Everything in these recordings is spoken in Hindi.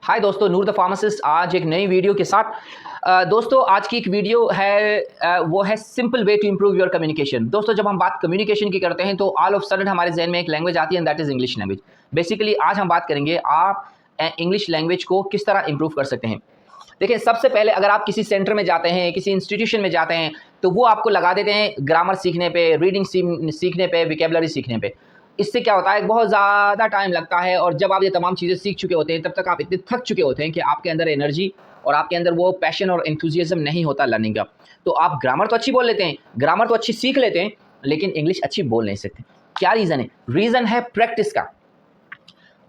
हाय दोस्तों, नूर द फार्मासिस्ट आज एक नई वीडियो के साथ। दोस्तों आज की एक वीडियो है, वो है simple way to improve your communication. दोस्तों जब हम बात कम्युनिकेशन की करते हैं तो ऑल ऑफ सडन हमारे जहन में एक लैंग्वेज आती है and that is English language. Basically आज हम बात करेंगे आप इंग्लिश लैंग्वेज को किस तरह इम्प्रूव कर सकते हैं। देखिए सबसे पहले अगर आप किसी सेंटर में जाते हैं, किसी इंस्टीट्यूशन में जाते हैं, तो वो आपको लगा देते हैं ग्रामर सीखने पे, रीडिंग सीखने पे, विकेबलरी सीखने पे। इससे क्या होता है, बहुत ज़्यादा टाइम लगता है और जब आप ये तमाम चीज़ें सीख चुके होते हैं तब तक आप इतने थक चुके होते हैं कि आपके अंदर एनर्जी और आपके अंदर वो पैशन और एंथुसियाज्म नहीं होता लर्निंग का। तो आप ग्रामर तो अच्छी बोल लेते हैं, ग्रामर तो अच्छी सीख लेते हैं, लेकिन इंग्लिश अच्छी बोल नहीं सकते। क्या रीज़न है? रीज़न है प्रैक्टिस का।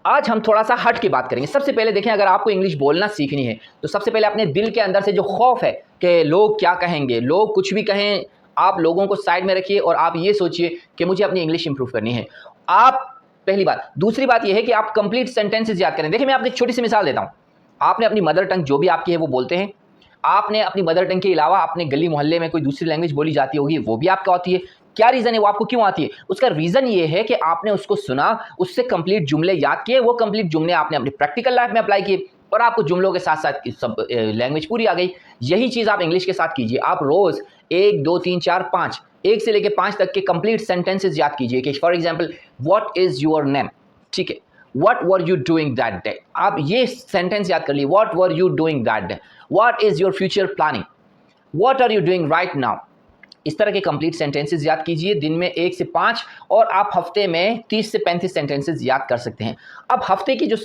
आज हम थोड़ा-सा हट के बात करेंगे। सबसे पहले देखें, अगर आपको इंग्लिश बोलना सीखनी है, तो सबसे पहले अपने दिल के अंदर से जो खौफ है कि लोग क्या कहेंगे, लोग कुछ भी कहें, आप लोगों को साइड में रखिए और आप ये सोचिए कि मुझे अपनी इंग्लिश इंप्रूव करनी है। आप पहली बात। दूसरी बात ये है कि आप कंप्लीट सेंटेंसेस याद करें। देखिए मैं आपको एक छोटी-सी मिसाल देता हूँ। आपने अपनी मदर टंग जो भी आपकी है वो बोलते हैं। आपने अपनी मदर टंग के अलावा अपने गली मोहल्ले में कोई दूसरी लैंग्वेज बोली जाती होगी, वो भी आपको आती है। क्या रीज़न है, वो आपको क्यों आती है? उसका रीज़न ये है कि आपने उसको सुना, उससे कंप्लीट जुमले याद किए, वो कंप्लीट जुमले आपने अपनी प्रैक्टिकल लाइफ में अप्लाई किए और आपको जुमलों के साथ-साथ सब लैंग्वेज पूरी आ गई। यही चीज़ आप इंग्लिश के साथ कीजिए। आप रोज़ 1, 2, 3, 4, 5 1 से लेके 5 तक के कंप्लीट सेंटेंसेस याद कीजिए कि for example what is your name? ठीक है। What were you doing that day? आप ये सेंटेंस याद कर लिए। What were you doing that day? What is your future planning? What are you doing right now? इस तरह के कंप्लीट सेंटेंसेस याद कीजिए दिन में 1 से 5 और आप हफ्ते में 30 से 35 सेंटेंसेस याद कर सकते हैं। अब हफ्ते की जो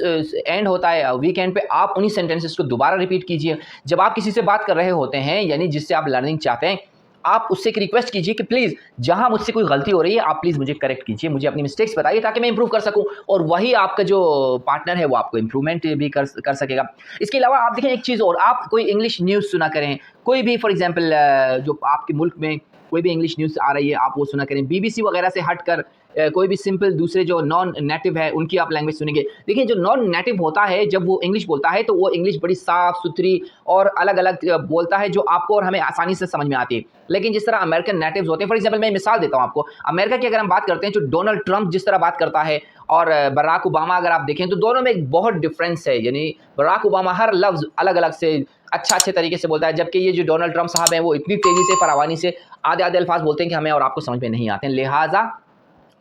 एंड होता है वीकेंड पे आप उन्हीं सेंटेंसेस को दोबारा रिपीट कीजिए। जब आप किसी से बात कर रहे होते हैं यानी जिससे आप लर्निंग चाहते हैं, आप उससे एक रिक्वेस्ट कीजिए कि प्लीज़ जहाँ मुझसे कोई गलती हो रही है आप प्लीज़ मुझे करेक्ट कीजिए, मुझे अपनी मिस्टेक्स बताइए ताकि मैं इंप्रूव कर सकूँ और वही आपका जो पार्टनर है वो आपको इंप्रूवमेंट भी कर सकेगा। इसके अलावा आप देखें एक चीज़ और, आप कोई इंग्लिश न्यूज़ सुना करें, कोई भी फॉर एग्जांपल जो आपके मुल्क में कोई भी इंग्लिश न्यूज़ आ रही है आप वो सुना करें। बीबीसी वगैरह से हटकर कोई भी सिंपल दूसरे जो नॉन नेटिव है उनकी आप लैंग्वेज सुनेंगे। देखिए जो नॉन नेटिव होता है जब वो इंग्लिश बोलता है तो वो इंग्लिश बड़ी साफ-सुथरी और अलग-अलग बोलता है जो आपको और हमें आसानी से समझ में आती है। लेकिन जिस तरह अमेरिकन नेटिव्स होते हैं, फॉर एग्जांपल मैं मिसाल देता हूँ आपको। अमेरिका की अगर हम बात करते हैं, जो डोनाल्ड ट्रंप जिस तरह बात करता है और बराक ओबामा अगर आप देखें तो दोनों में एक बहुत डिफरेंस है। यानी बराक ओबामा हर लफ्ज़ अलग-अलग से अच्छे तरीके से बोलता है, जबकि ये जो डोनाल्ड ट्रंप साहब हैं वो इतनी तेज़ी से, फरावानी से आधे-आधे अल्फाज बोलते हैं कि हमें और आपको समझ में नहीं आते हैं। लिहाज़ा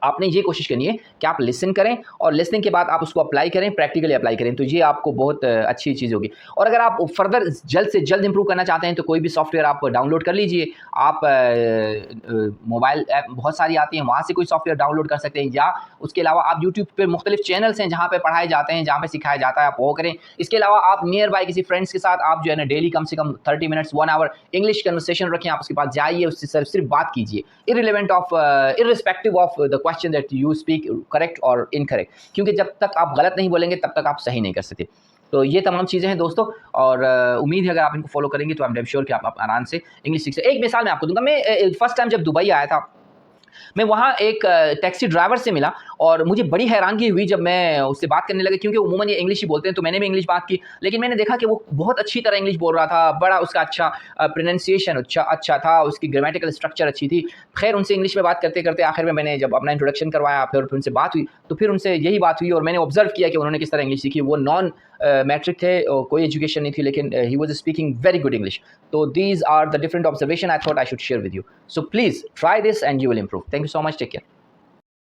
आपने ये कोशिश करनी है कि आप लिसन करें और लिसनिंग के बाद आप उसको अप्लाई करें, प्रैक्टिकली अप्लाई करें, तो ये आपको बहुत अच्छी चीज़ होगी। और अगर आप फर्दर जल्द से जल्द इंप्रूव करना चाहते हैं तो कोई भी सॉफ्टवेयर आप डाउनलोड कर लीजिए। आप मोबाइल ऐप बहुत सारी आती हैं, वहाँ से कोई सॉफ्टवेयर डाउनलोड कर सकते हैं, या उसके अलावा आप यूट्यूब पे मुख्तलिफ चैनल्स हैं जहाँ पे पढ़ाए जाते हैं, जहाँ पे सिखाया जाता है, आप वो करें। इसके अलावा आप नियर बाय किसी फ्रेंड्स के साथ आप जो है ना डेली कम से कम 30 मिनट्स 1 आवर इंग्लिश कन्वर्सेशन रखें, आप उसके पास जाइए, उससे सिर्फ बात कीजिए, irrespective of the question that you speak correct और इनकरेक्ट, क्योंकि जब तक आप गलत नहीं बोलेंगे तब तक आप सही नहीं कर सकते। तो ये तमाम चीज़ें हैं दोस्तों, और उम्मीद है अगर आप इनको फॉलो करेंगे तो आई एम डेम श्योर कि आप आराम से इंग्लिश सीख सकते। एक मिसाल मैं आपको दूँगा। मैं फर्स्ट टाइम जब दुबई आया था, मैं वहाँ एक टैक्सी ड्राइवर से मिला और मुझे बड़ी हैरानगी हुई जब मैं उससे बात करने लगा, क्योंकि उमूमन ये इंग्लिश ही बोलते हैं, तो मैंने भी इंग्लिश बात की। लेकिन मैंने देखा कि वो बहुत अच्छी तरह इंग्लिश बोल रहा था, बड़ा उसका अच्छा प्रोनंसिएशन अच्छा था, उसकी ग्रामेटिकल स्ट्रक्चर अच्छी थी। खैर उनसे इंग्लिश में बात करते-करते आखिर में मैंने जब अपना इंट्रोडक्शन करवाया, फिर उनसे बात हुई, तो फिर उनसे यही बात हुई और मैंने ऑब्ज़र्व किया कि उन्होंने किस तरह इंग्लिश सीखी। वो नॉन मैट्रिक थे और कोई एजुकेशन नहीं थी, लेकिन he was speaking very good English. तो these are the different observation I thought I should share with you. So please try this and you will improve. Thank you so much, take care.